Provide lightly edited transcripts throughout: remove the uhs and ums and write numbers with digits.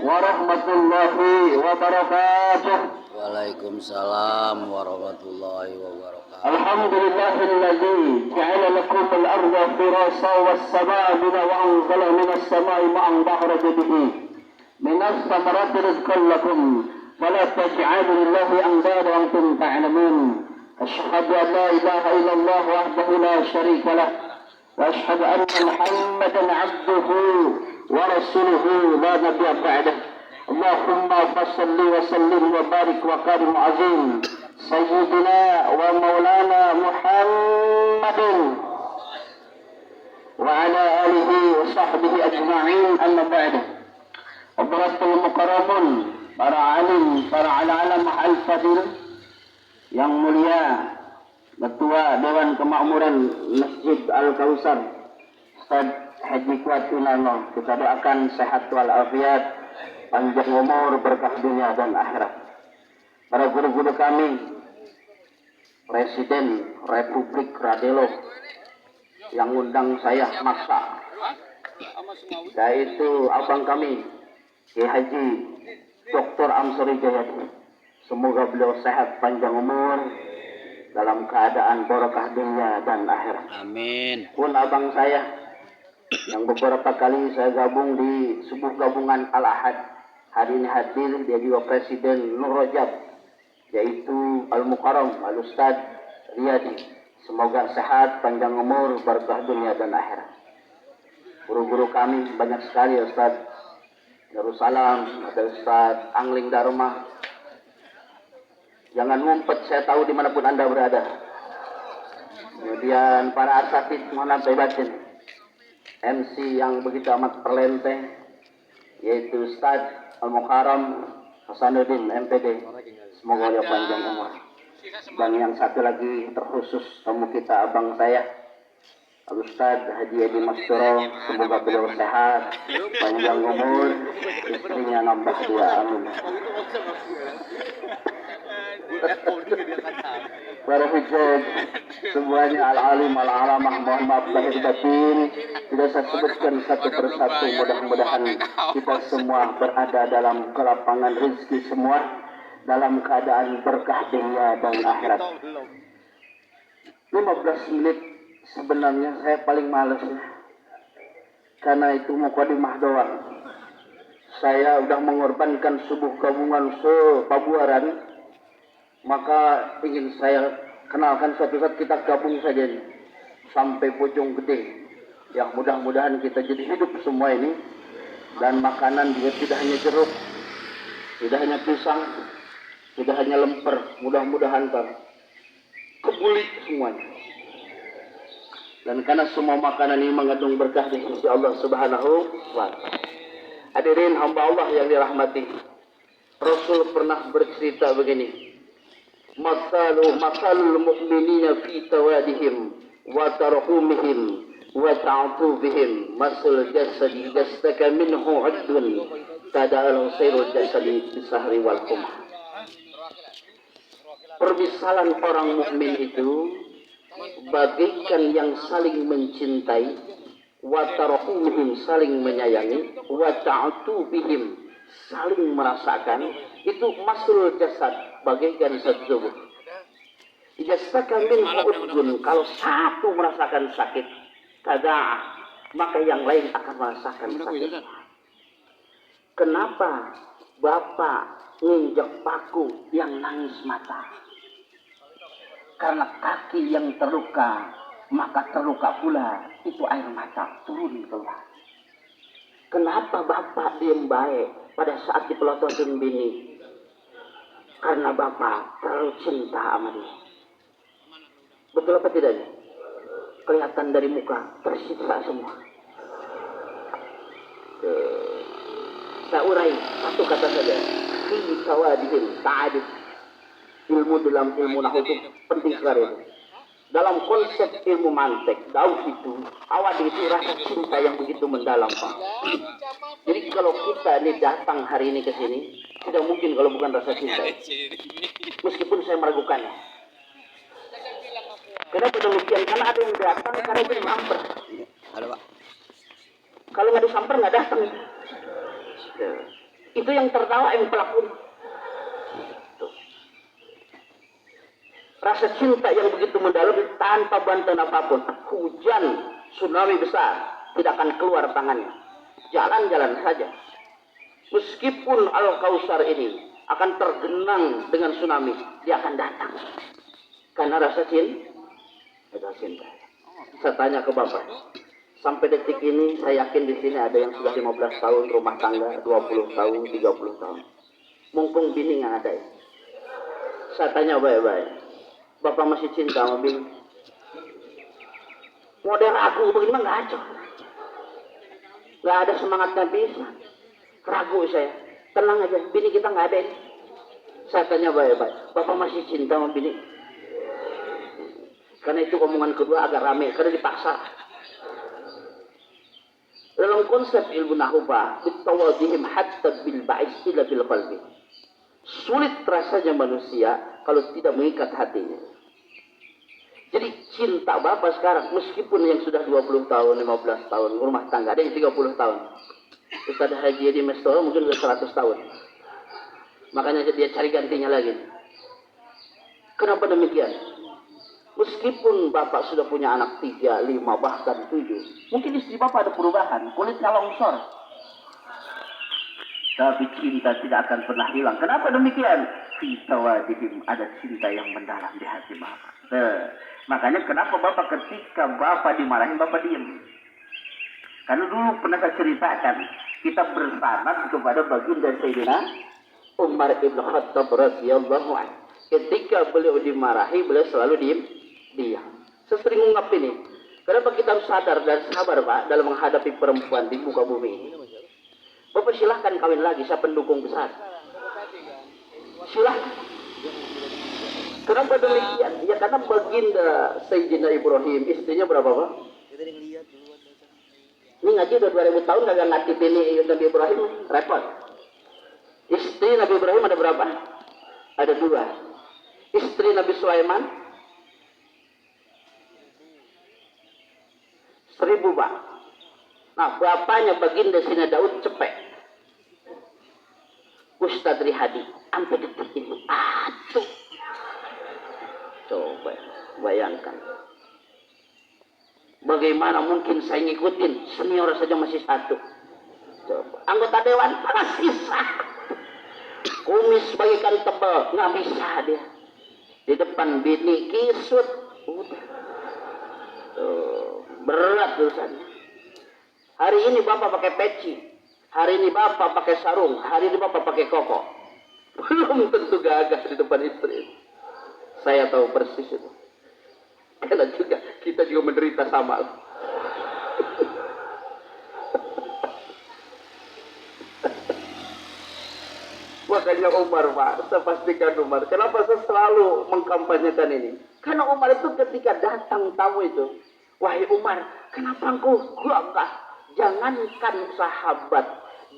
warahmatullahi wabarakatuh. Waalaikumsalam warahmatullahi wabarakatuh. Alhamdulillahilladzi ja'ala lakum al-ardha firasha was-samaa'a bina wa anzala minas samaa'i ma'an bahraja bihi minas samarati rizqan lakum fala taj'alu lillahi andada wa antum ta'lamun. Asyhadu an la ilaha illallah wahdahu la syarika lah wa asyhadu anna Muhammadan 'abduhu wa rasuluhu la nabiyya ba'dahu. Allahumma fassalli wa sallim wa barik wa karim azim sayyidina wa maulana Muhammadin wa ala alihi wa sahbihi ajma'in amma ba'du. Hadratul mukarramun, para alim, para alam al-fadil yang mulia, Ketua Dewan Kemakmuran Masjid Al-Kausar Ustaz Haji Kuat Inano, kita doakan sehat walafiat, panjang umur, berkah dunia dan akhirat. Para guru-guru kami, Presiden Republik Radelo yang undang saya maksa, yaitu abang kami Kiai Haji Dr. Amsuri Jayadi. Semoga beliau sehat, panjang umur, dalam keadaan barokah dunia dan akhirat. Amin. Pun abang saya yang beberapa kali saya gabung di sebuah gabungan Al-Ahad, hari ini hadir, dia juga Presiden Nur Rajab, yaitu Al-Mukarram Al-Ustaz Riyadi. Semoga sehat, panjang umur, berkah dunia dan akhirat. Guru-guru kami banyak sekali, Ustaz Darussalam, ada Ustaz Angling Dharma. Jangan ngumpet, saya tahu dimanapun Anda berada. Kemudian para asatidz, mohon batin, MC yang begitu amat perlente, yaitu Ustaz Al-Mukarram Hasanuddin MPD. Semoga dia panjang umur. Dan yang satu lagi terkhusus tamu kita, abang saya Al-Ustaz Haji Edi Masturo. Semoga beliau sehat, panjang umur, istrinya nambah 2, amin. Para hujjah semuanya, al-alim, al-alamah, mohon maaf lahir batin, tidak saya sebutkan satu persatu. Mudah-mudahan kita semua berada dalam kelapangan rezeki semua, dalam keadaan berkah dunia dan akhirat. 15 menit sebenarnya saya paling males ya, karena itu mukadimah doang. Saya udah mengorbankan sebuah gabungan se-Pabuaran, maka ingin saya kenalkan suatu saat kita gabung saja ini sampai Bojong Gede. Yang mudah-mudahan kita jadi hidup semua ini, dan makanan juga tidak hanya jeruk, tidak hanya pisang, tidak hanya lemper, mudah-mudahan kebuli semuanya. Dan karena semua makanan ini mengandung berkah di sisi Allah Subhanahu wa Ta'ala. Hadirin hamba Allah yang dirahmati, Rasul pernah bercerita begini: Masalul mu'minina fi tawadihim wa tarhumihim wa ta'atubihim masul jasadi yastaka minhu 'udun tada'al sairul jasadi bisahri wal qumah. Permisalan orang mukmin itu bagaikan yang saling mencintai, wa tarhumihim saling menyayangi, wa ta'atubihim saling merasakan. Itu masul jasad, bagaikan satu tubuh. Ijastaka min udun, kalau satu merasakan sakit, kada'ah, maka yang lain akan merasakan sakit. Kenapa bapak nginjak paku yang nangis mata? Karena kaki yang terluka, maka terluka pula itu air mata turun keluar. Kenapa bapak diem baik pada saat dipelototin bini? Karena bapak terlalu cinta sama dia. Betul apa tidak? Kelihatan dari muka, tersiksa semua. Saya urai satu kata saja. Fi tawadihim ta'adid. Ilmu dalam ilmu nahwu itu penting sekali. Dalam konsep ilmu mantek, daud itu, awad itu rasa cinta yang begitu mendalam, Pak. Jadi kalau kita ini datang hari ini ke sini, tidak mungkin kalau bukan rasa cinta. Meskipun saya meragukannya. Kenapa demikian? Karena ada yang datang karena itu disamper. Kalau nggak disamper nggak datang. Itu yang tertawa yang pelakunya. Tuh. Rasa cinta yang begitu mendalam tanpa bantuan apapun. Hujan, tsunami besar, tidak akan keluar tangannya. Jalan-jalan saja. Meskipun Al-Kausar ini akan tergenang dengan tsunami, dia akan datang. Karena rasa cinta. Saya tanya ke Bapak, sampai detik ini saya yakin di sini ada yang sudah 15 tahun rumah tangga, 20 tahun, 30 tahun. Mumpung bini nggak ada ya. Saya tanya baik-baik, Bapak masih cinta sama bini? Model ragu begini mah nggak ada. Nggak ada semangatnya bisa. Ragu saya. Tenang aja, bini kita nggak ada ini. Saya tanya baik-baik, Bapak masih cinta sama bini? Karena itu omongan kedua agak rame, karena dipaksa. Dalam konsep ilmu nahubah, bitawadihim hatta bil ba'is ila bil qalbi. Sulit rasanya manusia kalau tidak mengikat hatinya. Jadi cinta Bapak sekarang, meskipun yang sudah 20 tahun, 15 tahun, rumah tangga, ada yang 30 tahun. Ustaz Haji di Mestoro mungkin sudah 100 tahun. Makanya dia cari gantinya lagi. Kenapa demikian? Meskipun Bapak sudah punya anak 3, 5, bahkan 7. Mungkin istri Bapak ada perubahan, kulitnya longsor. Tapi cinta tidak akan pernah hilang. Kenapa demikian? Fitawadihim, ada cinta yang mendalam di hati Bapak. Makanya kenapa Bapak ketika Bapak dimarahin, Bapak diam. Karena dulu pernah saya ceritakan, kita bersanad kepada baginda Sayyidina Umar ibn Khattab radhiyallahu anhu. Ketika beliau dimarahi, beliau selalu diam. Saya sering ungkap ini. Kenapa kita harus sadar dan sabar Pak dalam menghadapi perempuan di muka bumi ini? Bapak silahkan kawin lagi, saya pendukung besar. Silahkan. Kenapa demikian? Ya karena baginda Sayyidina Ibrahim, istrinya berapa Pak? Ini ngaji udah 2000 tahun kagak ngatip ini Nabi Ibrahim, repot. Istri Nabi Ibrahim ada berapa? Ada 2. Istri Nabi Sulaiman 1000 Pak. Nah bapaknya baginda Sina Daud cepet. Ustadz Rihadi sampai detik ini. Aduh. Coba bayangkan. Bagaimana mungkin saya ngikutin, senior saja masih 1. Coba. Anggota dewan masih 1. Kumis bagikan tebal, nggak bisa dia. Di depan bini kisut. Udah. Berat urusannya. Hari ini Bapak pakai peci, hari ini Bapak pakai sarung, hari ini Bapak pakai koko. Belum tentu gagah di depan istri. Saya tahu persis itu. Karena juga kita juga menderita sama. Makanya Umar Pak, saya pastikan Umar. Kenapa saya selalu mengkampanyekan ini? Karena Umar itu ketika datang tamu itu, wahai Umar, kenapa engkau gagah? Jangankan sahabat,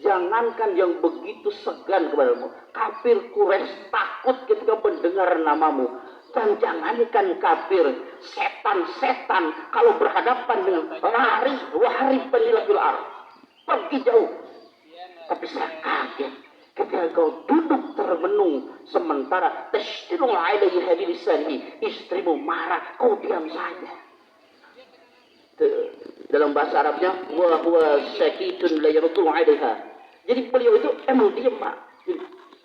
jangankan yang begitu segan kepadamu. Kafir Quraisy takut ketika mendengar namamu. Dan jangankan kafir, setan-setan kalau berhadapan dengan lari, wahari penilafil ar. Pergi jauh. Tapi saya kaget ketika kau duduk termenung sementara tashdilul alaihi hadisani, istrimu marah, kau diam saja. Dalam bahasa Arabnya wa huwa sakitun la yardu 'alaiha. Jadi beliau itu emang diam Pak.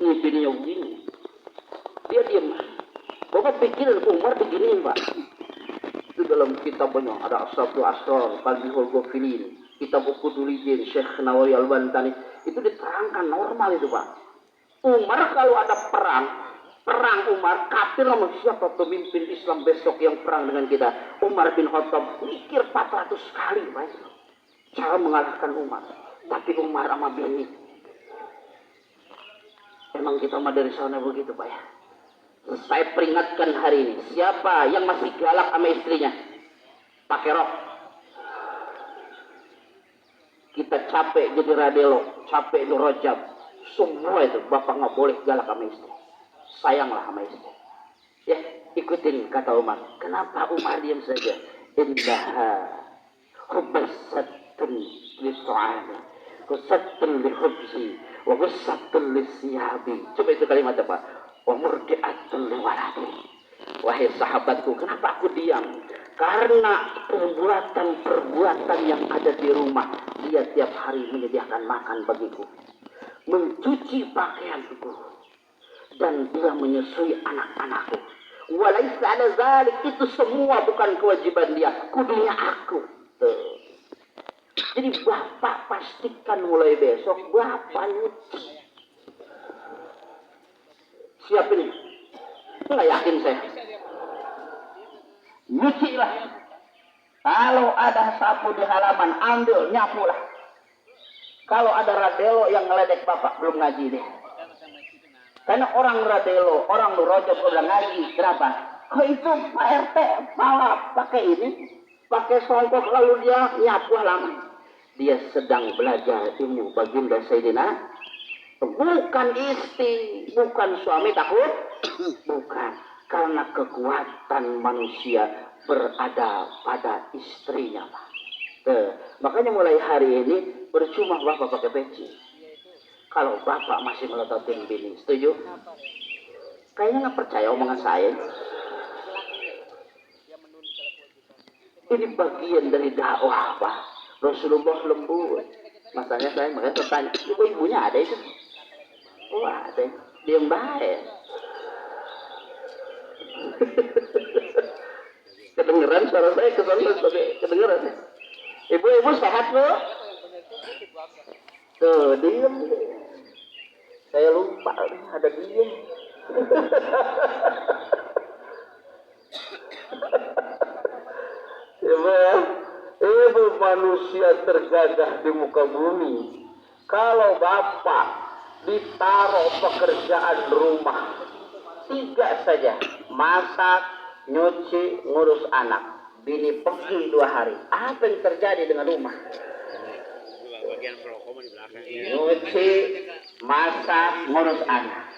Ini bininya begini. Dia diam. Bapak pikir Umar begini Pak. Itu dalam kitabnya ada Ashabul Asrar, Fadhilul Ghafilin, kitab Qudulidin, Syekh Nawawi Al-Bantani, itu diterangkan normal itu Pak. Umar kalau ada perang Umar, kafir sama siapa pemimpin Islam besok yang perang dengan kita? Umar bin Khattab mikir 400 kali Pak. Cara mengalahkan Umar. Tapi Umar sama bini. Emang kita mah dari sana begitu Pak ya. Saya peringatkan hari ini, siapa yang masih galak sama istrinya? Pakai rok. Kita capek jadi radelo, capek itu rojab. Semua itu Bapak nggak boleh galak sama istri. Sayanglah sama istri. Ya, ikutin kata Umar. Kenapa Umar diam saja? Indaha hubbasatun li ta'ami, hubbasatun li khubzi, wa ghussatul lisyabi. Coba itu kalimat apa? Wa murdi'atul liwaladi. Wahai sahabatku, kenapa aku diam? Karena perbuatan-perbuatan yang ada di rumah, dia tiap hari menyediakan makan bagiku, mencuci pakaianku, dan dia menyusui anak-anakku. Walaisa ala zalik, itu semua bukan kewajiban dia, kudunya aku. Tuh. Jadi bapak pastikan mulai besok bapak nyuci. Siap ini? Nggak yakin saya. Nyuci lah. Kalau ada sapu di halaman, ambil, nyapu lah. Kalau ada radelo yang ngeledek bapak, belum ngaji deh. Karena orang radelo, orang nurojok udah ngaji. Kenapa? Kok itu Pak RT malah pakai ini, pakai songkok lalu dia nyapu halaman. Dia sedang belajar ilmu baginda Sayyidina. Bukan istri, bukan suami takut, bukan. Karena kekuatan manusia berada pada istrinya, Pak. Makanya mulai hari ini percuma bapak pakai peci. Kalau bapak masih melototin bini, setuju? Kayaknya nggak percaya omongan saya. Ini bagian dari dakwah, Pak. Rasulullah lembut. Masanya saya makanya bertanya, ibu-ibunya ada itu? Oh ada, dia yang baik. Kedengeran suara saya, kedengeran. Ibu-ibu sehat bu? Tuh, diem. Saya lupa, ada dia. Ibu manusia tergagah di muka bumi. Kalau bapak ditaruh pekerjaan rumah 3 saja, masak, nyuci, ngurus anak, bini pergi 2 hari, apa yang terjadi dengan rumah? Nyuci, masak, ngurus anak.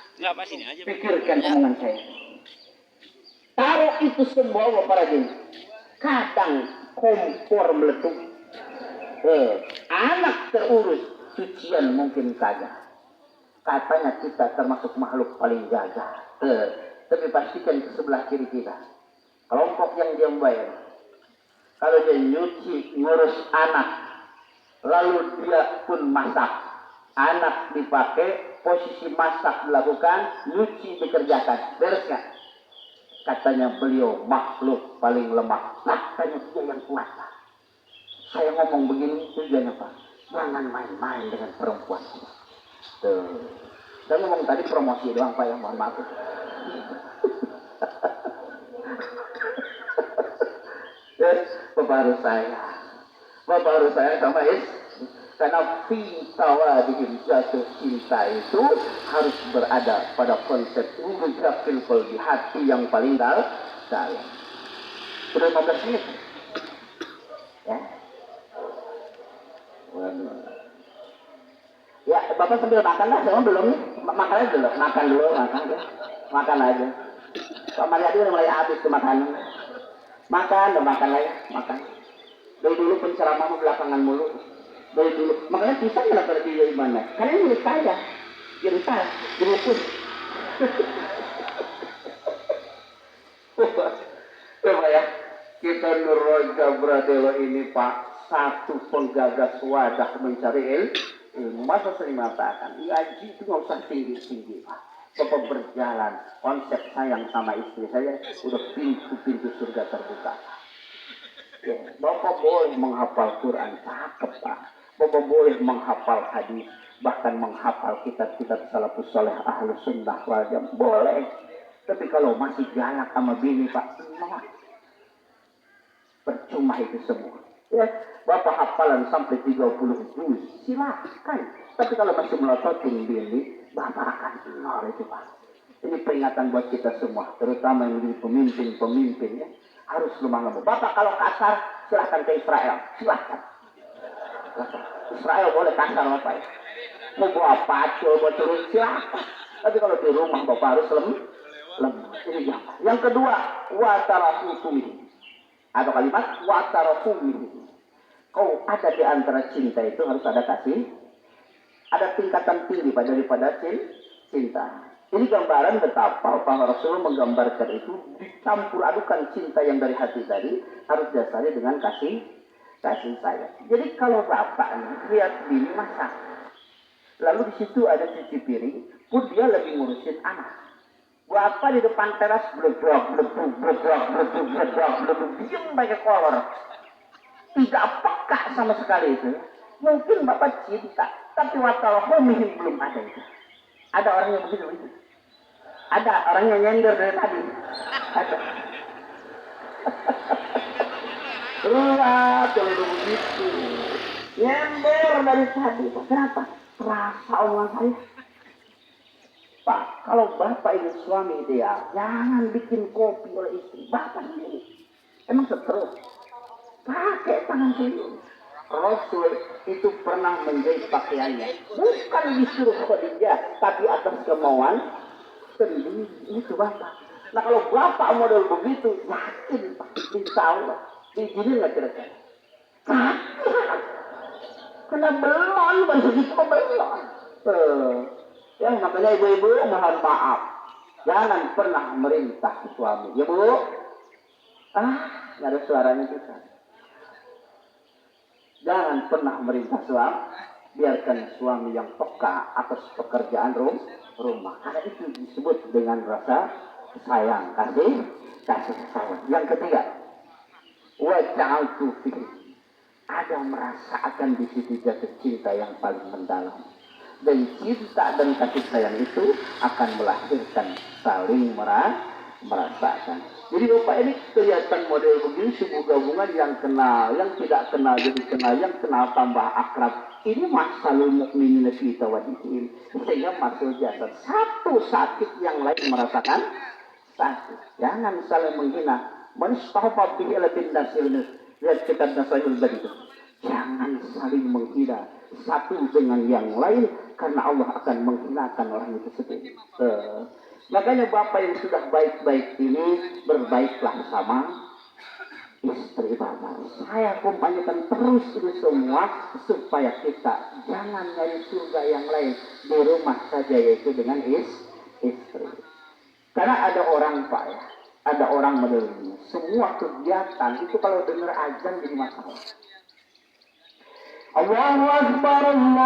Pikirkan omongan saya. Taruh itu semua bapak rajin. Kadang kompor meletup, anak terurus, cucian mungkin kagak. Katanya kita termasuk makhluk paling gagah. Tapi pastikan ke sebelah kiri kita, kelompok yang dia bayar. Kalau dia nyuci, ngurus anak, lalu dia pun masak, anak dipakai, posisi masak dilakukan, nyuci dikerjakan, beres nggak? Katanya beliau makhluk paling lemah. Lah, katanya dia yang kuat. Saya ngomong begini tujuannya Pak, jangan main-main dengan perempuan. Tuh. Saya ngomong tadi promosi doang Pak, yang mohon maaf. Yes, Bapak harus saya sama karena fitawadihim jatuh cinta itu harus berada pada konsep ujafil di hati yang paling dalam. Sudah 15 menit ya. Ya, Bapak sambil makan lah, saya belum nih. Makan dulu, makan aja. Pak Mariadi udah mulai habis tuh makanan. Makan lagi, makan. Dari dulu penceramah belakangan mulu. Dari dulu, makanya bisa nggak pada dia gimana? Karena ini milik saya, dirukus. Coba ya, kita Nurroja Bradelo ini Pak, satu penggagas wadah mencari ilmu. Masa sering mengatakan, ngaji itu nggak usah tinggi-tinggi Pak. Bapak berjalan, konsep sayang sama istri saya, udah pintu-pintu surga terbuka. Ya, Bapak boleh menghafal Quran, cakep Pak. Bapak boleh menghafal hadis, bahkan menghafal kitab-kitab salafus saleh ahlus sunnah wal jamaah, boleh. Tapi kalau masih galak sama bini Pak, enggak. Percuma itu semua. Ya, Bapak hafalan sampai 30 juz, silakan. Tapi kalau masih melototin bini, Bapak akan nol itu Pak. Ini peringatan buat kita semua, terutama yang menjadi pemimpin-pemimpin ya. Harus lemah lembut. Bapak kalau kasar, silahkan ke Israel, silahkan. Israel boleh kasar Bapak ya. Mau bawa pacul, bawa terus silahkan. Tapi kalau di rumah Bapak harus lembut. Ini yang kedua, watarafumi. Atau kalimat watarafumi. Kau ada di antara cinta itu harus ada kasih ada tingkatan tinggi daripada cinta. Ini gambaran betapa Pak Rasulullah menggambarkan itu dicampur adukan cinta yang dari hati tadi harus dasarnya dengan kasih sayang. Jadi kalau bapak lihat bini masak, lalu di situ ada cuci piring, pun dia lebih ngurusin anak. Bapak di depan teras bledok, diam pakai kolor, tidak peka sama sekali itu. Mungkin bapak cinta, tapi watalhumihim belum ada itu. Ada orang yang begitu itu. Ada orang yang nyender dari tadi. Ada. Kalau begitu. Nyender dari tadi. Kenapa? Terasa omongan saya. Pak, kalau bapak ini suami ideal, jangan bikin kopi oleh istri. Bapak sendiri. Emang seterus. Pakai tangan sendiri. Rasul itu pernah menjahit pakaiannya. Bukan disuruh Khadijah, tapi atas kemauan sendiri. Itu bapak. Nah kalau bapak model begitu, yakin Pak, insya Allah. Diizinin nggak kira-kira? Kena belon, begitu belon. Ya makanya ibu-ibu mohon maaf. Jangan pernah merintah suami. Ya bu? Nggak ada suaranya kita. Jangan pernah merintah suami, biarkan suami yang peka atas pekerjaan rumah. Karena itu disebut dengan rasa sayang, kasih sayang. Yang ketiga, waja'altu fihi. Ada merasakan di situ jatuh cinta yang paling mendalam. Dan cinta dan kasih sayang itu akan melahirkan saling merasakan. Jadi Bapak ini kelihatan model begini sebuah gabungan yang kenal, yang tidak kenal jadi kenal, yang kenal tambah akrab. Ini masalul mukminin fi tawadihim. Sehingga masalah jasad satu sakit yang lain merasakan sakit. Jangan saling menghina. Manistahfa bihi latin nasil. Lihat kitab Nasaihul Badi itu. Jangan saling menghina satu dengan yang lain karena Allah akan menghinakan orang itu sendiri. Makanya bapak yang sudah baik-baik ini berbaiklah sama istri bapak. Saya kumpanyakan terus itu semua supaya kita jangan nyari surga yang lain di rumah saja, yaitu dengan istri. Karena ada orang Pak ya, ada orang model ini. Semua kegiatan itu kalau dengar azan jadi masalah. Allahu Akbar, Allahu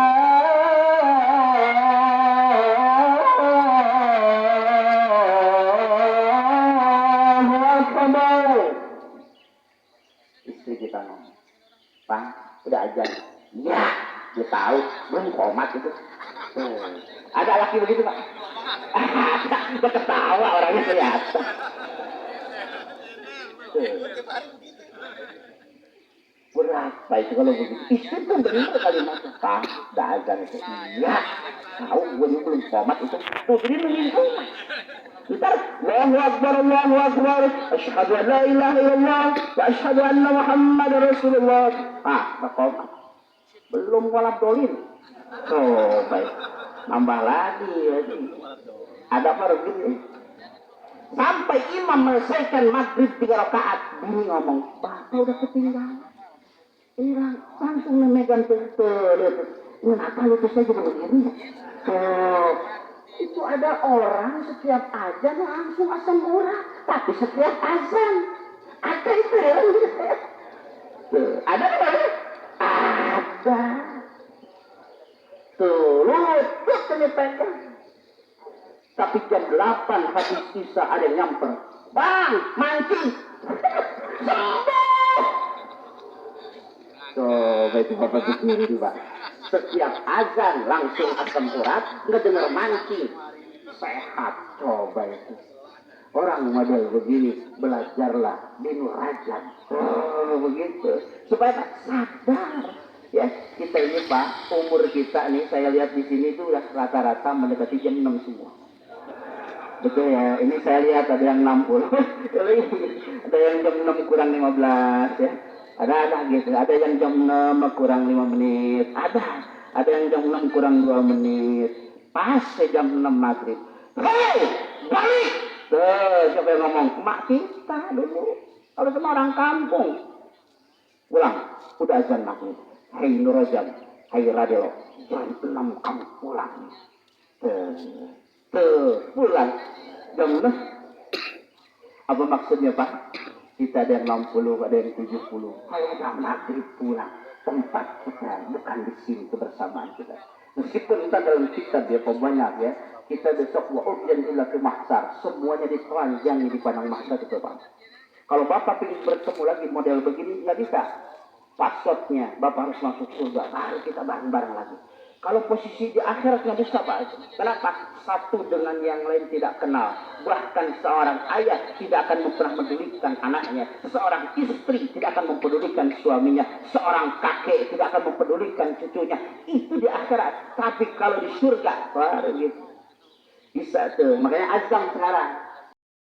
Akbar. Istri kita ngomong, Pak, udah azan. Ya, dia tahu, belum komat itu. Ada laki begitu Pak? Dia ketawa orangnya kelihatan. Berapa itu kalau begitu? Istri tuh bener kalimatnya. Pak, udah azan itu. Iya, tahu gue belum komat itu. Tuh, jadi mengingat. Ntar, Allahu Akbar, Allahu Akbar. Asyhadu an la ilaha illallah wa asyhadu anna Muhammad Rasulullah. Udah komat. Belum walad dolin. Oh, baik. Nambah lagi. Ada apa begini? Sampai imam menyelesaikan maghrib 3 rakaat. Bini ngomong, Bapak udah ketinggalan. Langsung memegang betul. Kenapa lu saja begini? Itu ada orang setiap azan langsung asam urat, tapi setiap azan ada itu ya. Ada kan? Ada. Tuh, lutut ini pegang. Tapi jam 8 habis sisa ada yang nyamper. Bang, mancing. Coba itu Bapak begini Pak. Setiap azan langsung asam urat, nggak dengar mancing. Sehat, coba itu. Orang model begini, belajarlah di Nur Rajab. Begitu. Supaya Pak sadar. Ya, kita ini Pak, umur kita nih, saya lihat di sini tuh udah rata-rata mendekati jam 6 semua. Betul ya, ini saya lihat ada yang 60. Ada yang jam 6 kurang 15 ya. Ada gitu, ada yang jam 6 kurang 5 menit, ada yang jam 6 kurang 2 menit, pas jam 6 maghrib. Hei, balik! Tuh, siapa yang ngomong? Mak kita dulu, kalau semua orang kampung. Ulang, udah azan maghrib. Hei Nur Rajab, hei Radelo, jam 6 kamu pulang. Pulang jam 6. Apa maksudnya Pak? Kita ada yang 60, ada yang 70. Saya jam maghrib pulang. Tempat kita bukan di sini kebersamaan kita. Meskipun kita dalam kitab ya pembanyak ya, kita besok wa'udyan illa ke mahsyar, semuanya ditelanjangi di padang mahsyar itu Pak. Kalau Bapak ingin bertemu lagi model begini, nggak bisa. Passwordnya Bapak harus masuk surga, baru kita bareng-bareng lagi. Kalau posisi di akhirat nggak bisa Pak. Kenapa? Satu dengan yang lain tidak kenal. Bahkan seorang ayah tidak akan pernah mempedulikan anaknya. Seorang istri tidak akan mempedulikan suaminya. Seorang kakek tidak akan mempedulikan cucunya. Itu di akhirat. Tapi kalau di surga, baru gitu. Bisa tuh. Makanya azam sekarang.